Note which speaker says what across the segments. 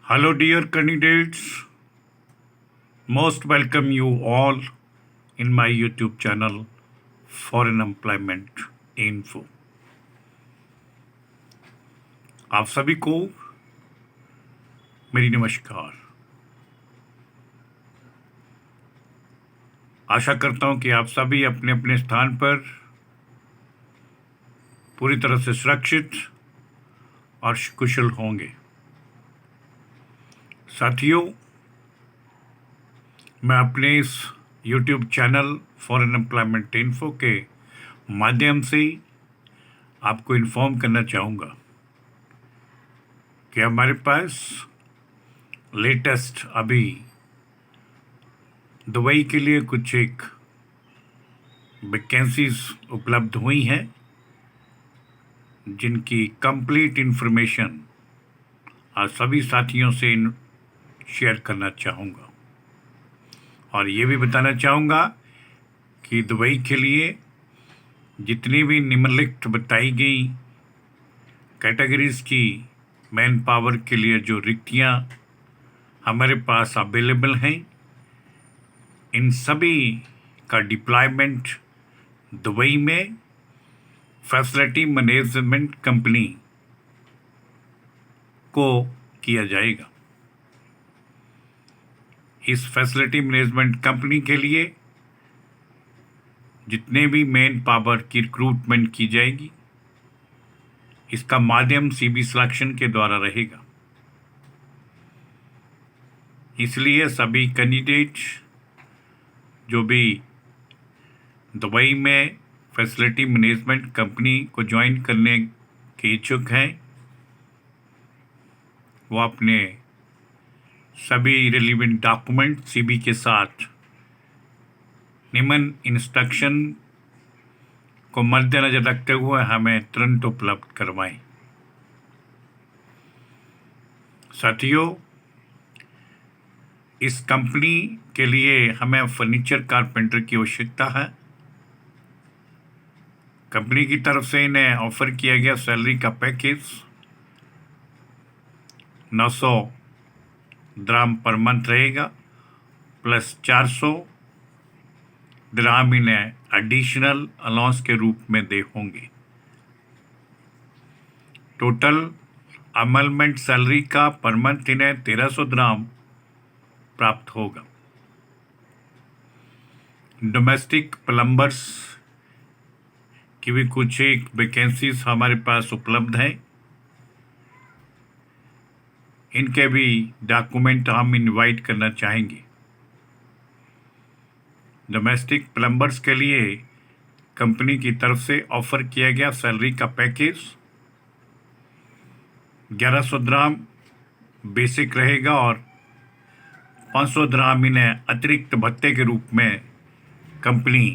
Speaker 1: Hello, dear candidates. Most welcome you all in my YouTube channel, Foreign Employment Info. आप सभी को मेरी नमस्कार। आशा करता हूं कि आप सभी अपने अपने स्थान पर पूरी तरह से सुरक्षित और कुशल होंगे। साथियों, मैं अपने इस YouTube channel foreign employment info के माध्यम से आपको इन्फॉर्म करना चाहूँगा कि हमारे पास लेटेस्ट अभी दुबई के लिए कुछ एक वैकेंसीज उपलब्ध हुई हैं, जिनकी कंप्लीट इंफॉर्मेशन आज सभी साथियों से शेयर करना चाहूँगा। और ये भी बताना चाहूँगा कि दुबई के लिए जितनी भी निम्नलिखित बताई गई कैटेगरीज की मैन पावर के लिए जो रिक्तियाँ हमारे पास अवेलेबल हैं, इन सभी का डिप्लॉयमेंट दुबई में फैसिलिटी मैनेजमेंट कंपनी को किया जाएगा। इस फैसिलिटी मैनेजमेंट कंपनी के लिए जितने भी मैन पावर की रिक्रूटमेंट की जाएगी, इसका माध्यम सीबी सिलेक्शन के द्वारा रहेगा। इसलिए सभी कैंडिडेट जो भी दुबई में फैसिलिटी मैनेजमेंट कंपनी को ज्वाइन करने के इच्छुक हैं, वो अपने सभी रिलेवेंट डॉक्यूमेंट सीबी के साथ निम्न इंस्ट्रक्शन को मद्देनजर रखते हुए हमें तुरंत उपलब्ध करवाएं। साथियों, इस कंपनी के लिए हमें फर्नीचर कारपेंटर की आवश्यकता है। कंपनी की तरफ से इन्हें ऑफर किया गया सैलरी का पैकेज 900 दिरहम पर मंथ रहेगा, प्लस 400 दिरहम इन्हें एडिशनल अलाउंस के रूप में दे होंगे। टोटल अमलमेंट सैलरी का पर मंथ इन्हें 1300 दिरहम प्राप्त होगा। डोमेस्टिक प्लम्बर्स की भी कुछ एक वैकेंसीज हमारे पास उपलब्ध हैं। इनके भी डॉक्यूमेंट हम इनवाइट करना चाहेंगे। डोमेस्टिक प्लम्बर्स के लिए कंपनी की तरफ से ऑफर किया गया सैलरी का पैकेज 1100 दिरहम बेसिक रहेगा और 500 दिरहम इन्हें अतिरिक्त भत्ते के रूप में कंपनी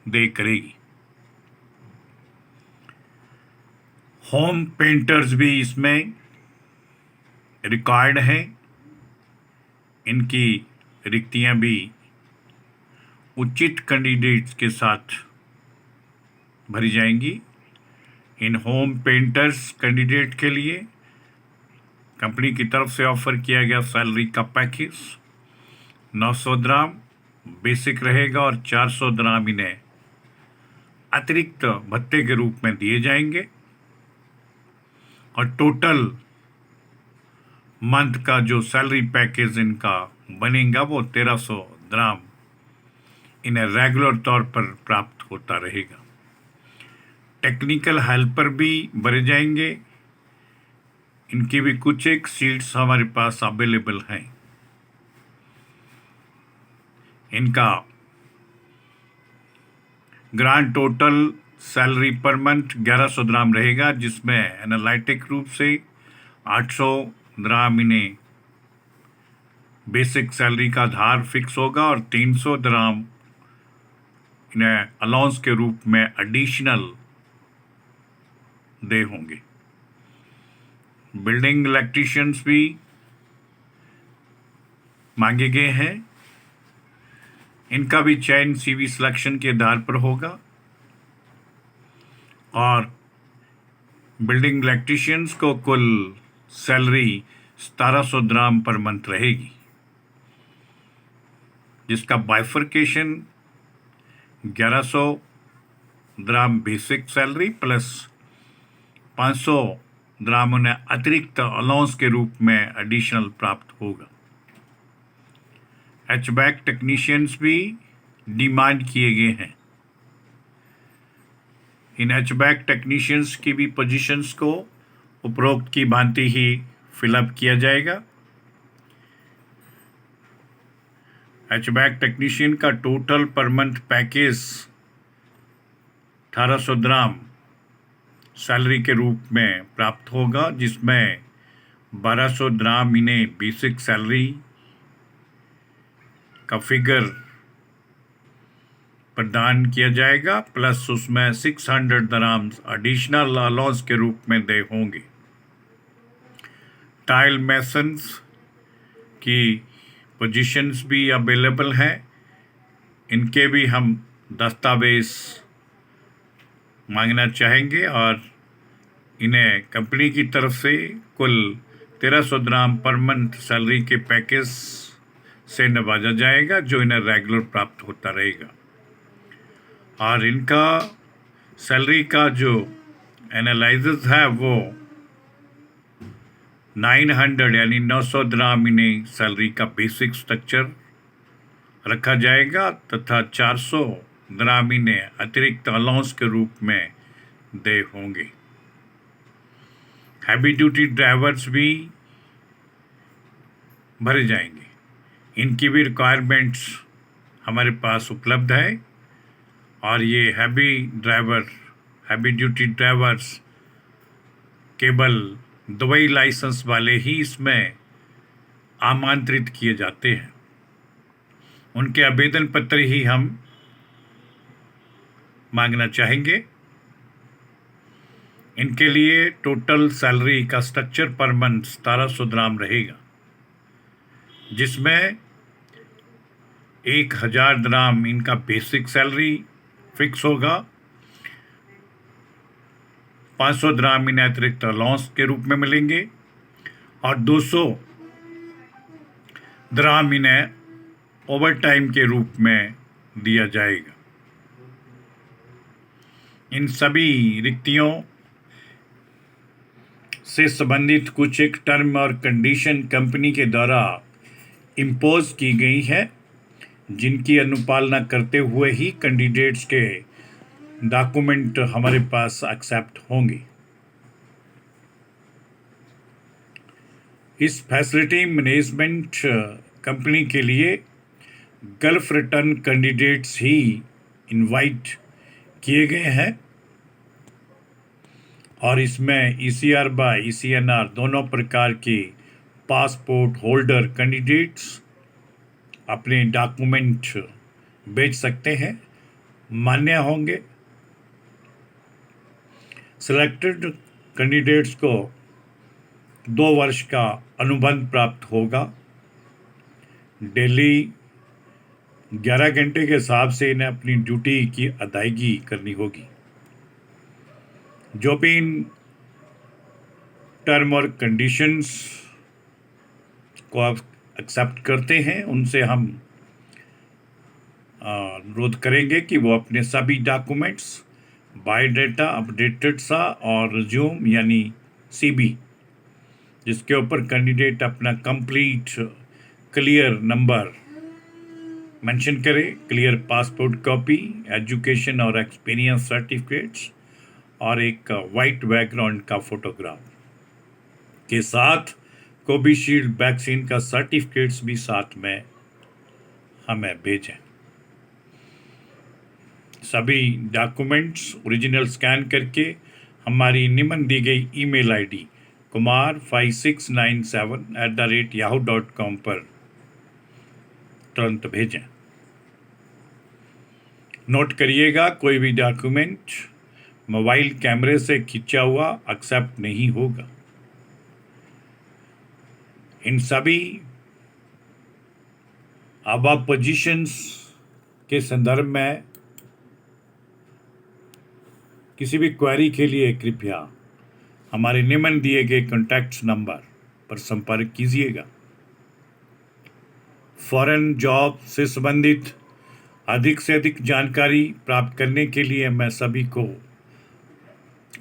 Speaker 1: दे करेगी। होम पेंटर्स भी इसमें रिकॉर्ड है। इनकी रिक्तियां भी उचित कैंडिडेट्स के साथ भरी जाएंगी। इन होम पेंटर्स कैंडिडेट के लिए कंपनी की तरफ से ऑफर किया गया सैलरी का पैकेज 900 दिरहम बेसिक रहेगा और 400 दिरहम इन्हें अतिरिक्त भत्ते के रूप में दिए जाएंगे। और टोटल मंथ का जो सैलरी पैकेज इनका बनेगा वो 1300 दिरहम इन्हें रेगुलर तौर पर प्राप्त होता रहेगा। टेक्निकल हेल्पर भी भरे जाएंगे। इनकी भी कुछ एक सीट्स हमारे पास अवेलेबल हैं। इनका grand total salary per month 1100 दिरहम रहेगा, जिसमें एनालिटिक रूप से 800 दिरहम इन्हें बेसिक सैलरी का आधार फिक्स होगा और 300 दिरहम इन्हें अलाउंस के रूप में एडिशनल दे होंगे। बिल्डिंग इलेक्ट्रीशियंस भी मांगे गए हैं। इनका भी चयन सीवी सिलेक्शन के आधार पर होगा और बिल्डिंग इलेक्ट्रीशियंस को कुल सैलरी 1700 द्राम पर मंथ रहेगी, जिसका bifurcation 1100 dram basic salary plus 500 dram उन्हें अतिरिक्त अलाउंस के रूप में एडिशनल प्राप्त होगा। हैचबैक टेक्नीशियंस भी डिमांड किए गए हैं। इन हैचबैक टेक्नीशियंस की भी पोजीशंस को उपरोक्त की भांति ही फिलअप किया जाएगा। हैचबैक टेक्नीशियन का total per month package 1800 dram salary के रूप में प्राप्त होगा, जिसमें 1200 द्राम इन्हें बेसिक सैलरी का फिगर प्रदान किया जाएगा, प्लस उसमें 600 द्राम एडिशनल अलाउंस के रूप में दे होंगे। टाइल मेसन्स की पोजीशंस भी अवेलेबल हैं। इनके भी हम दस्तावेज मांगना चाहेंगे और इन्हें कंपनी की तरफ से कुल 1300 द्राम पर मंथ सैलरी के पैकेज से नवाजा जाएगा, जो इन्हें रेगुलर प्राप्त होता रहेगा। और इनका सैलरी का जो एनालिसिस है वो 900 यानी 900 द्राम इन्हें सैलरी का बेसिक स्ट्रक्चर रखा जाएगा तथा 400 द्राम इन्हें अतिरिक्त अलाउंस के रूप में दे होंगे। हैवी ड्यूटी ड्राइवर्स भी भरे जाएंगे। इनकी भी रिक्वायरमेंट्स हमारे पास उपलब्ध है और ये हैवी ड्यूटी ड्राइवर्स केवल दुबई लाइसेंस वाले ही इसमें आमंत्रित किए जाते हैं। उनके आवेदन पत्र ही हम मांगना चाहेंगे। इनके लिए टोटल सैलरी का स्ट्रक्चर पर मंथ 1700 द्राम रहेगा, जिसमें 1000 द्राम इनका बेसिक सैलरी फिक्स होगा, 500 द्राम इन्हें अतिरिक्त अलाउंस के रूप में मिलेंगे और 200 द्राम इन्हें ओवर टाइम के रूप में दिया जाएगा। इन सभी रिक्तियों से संबंधित कुछ एक टर्म और कंडीशन कंपनी के द्वारा इम्पोज की गई है, जिनकी अनुपालना करते हुए ही कैंडिडेट्स के डॉक्यूमेंट हमारे पास एक्सेप्ट होंगे। इस फैसिलिटी मैनेजमेंट कंपनी के लिए गल्फ रिटर्न कैंडिडेट्स ही इनवाइट किए गए हैं और इसमें ECR बाय ECNR दोनों प्रकार के पासपोर्ट होल्डर कैंडिडेट्स अपने डॉक्यूमेंट भेज सकते हैं, मान्य होंगे। सिलेक्टेड कैंडिडेट्स को 2 वर्ष का अनुबंध प्राप्त होगा। डेली 11 घंटे के हिसाब से इन्हें अपनी ड्यूटी की अदायगी करनी होगी। जो भी इन टर्म और कंडीशंस को आप एक्सेप्ट करते हैं, उनसे हम अनुरोध करेंगे कि वो अपने सभी डॉक्यूमेंट्स बायोडाटा अपडेटेड सा और रिज्यूम यानी CB, जिसके ऊपर कैंडिडेट अपना कंप्लीट क्लियर नंबर मेंशन करे, क्लियर पासपोर्ट कॉपी, एजुकेशन और एक्सपीरियंस सर्टिफिकेट्स और एक वाइट बैकग्राउंड का फोटोग्राफ के साथ कोविशील्ड वैक्सीन का सर्टिफिकेट्स भी साथ में हमें भेजें। सभी डॉक्यूमेंट्स ओरिजिनल स्कैन करके हमारी निम्न दी गई ईमेल ID kumar5697@yahoo.com पर तुरंत भेजें। नोट करिएगा, कोई भी डॉक्यूमेंट मोबाइल कैमरे से खींचा हुआ एक्सेप्ट नहीं होगा। इन सभी अबव पोजीशंस के संदर्भ में किसी भी क्वेरी के लिए कृपया हमारे निम्न दिए गए कॉन्टैक्ट्स नंबर पर संपर्क कीजिएगा। फॉरेन जॉब से संबंधित अधिक से अधिक जानकारी प्राप्त करने के लिए मैं सभी को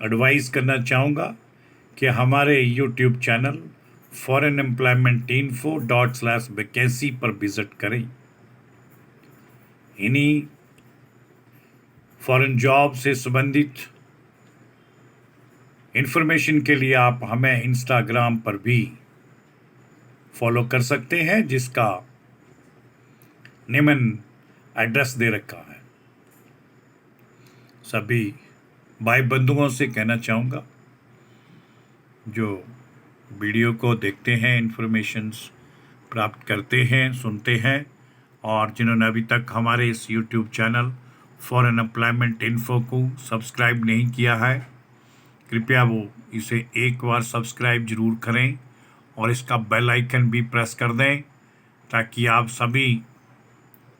Speaker 1: एडवाइस करना चाहूँगा कि हमारे यूट्यूब चैनल foreignemploymentinfo./vacancy पर विजिट करें। इन्हीं फॉरेन जॉब से संबंधित इंफॉर्मेशन के लिए आप हमें इंस्टाग्राम पर भी फॉलो कर सकते हैं, जिसका निम्न एड्रेस दे रखा है। सभी भाई बंधुओं से कहना चाहूँगा जो वीडियो को देखते हैं, इंफॉर्मेशंस प्राप्त करते हैं, सुनते हैं, और जिन्होंने अभी तक हमारे इस YouTube channel foreign employment info को सब्सक्राइब नहीं किया है, कृपया वो इसे एक बार सब्सक्राइब जरूर करें और इसका बेल आइकन भी प्रेस कर दें, ताकि आप सभी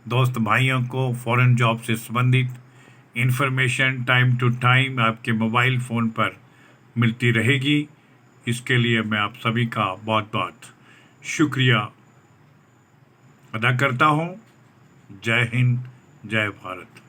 Speaker 1: दोस्त भाइयों को फॉरेन जॉब से संबंधित इंफॉर्मेशन टाइम टू टाइम आपके मोबाइल फ़ोन पर मिलती रहेगी। इसके लिए मैं आप सभी का बहुत बहुत शुक्रिया अदा करता हूँ। जय हिंद, जय भारत।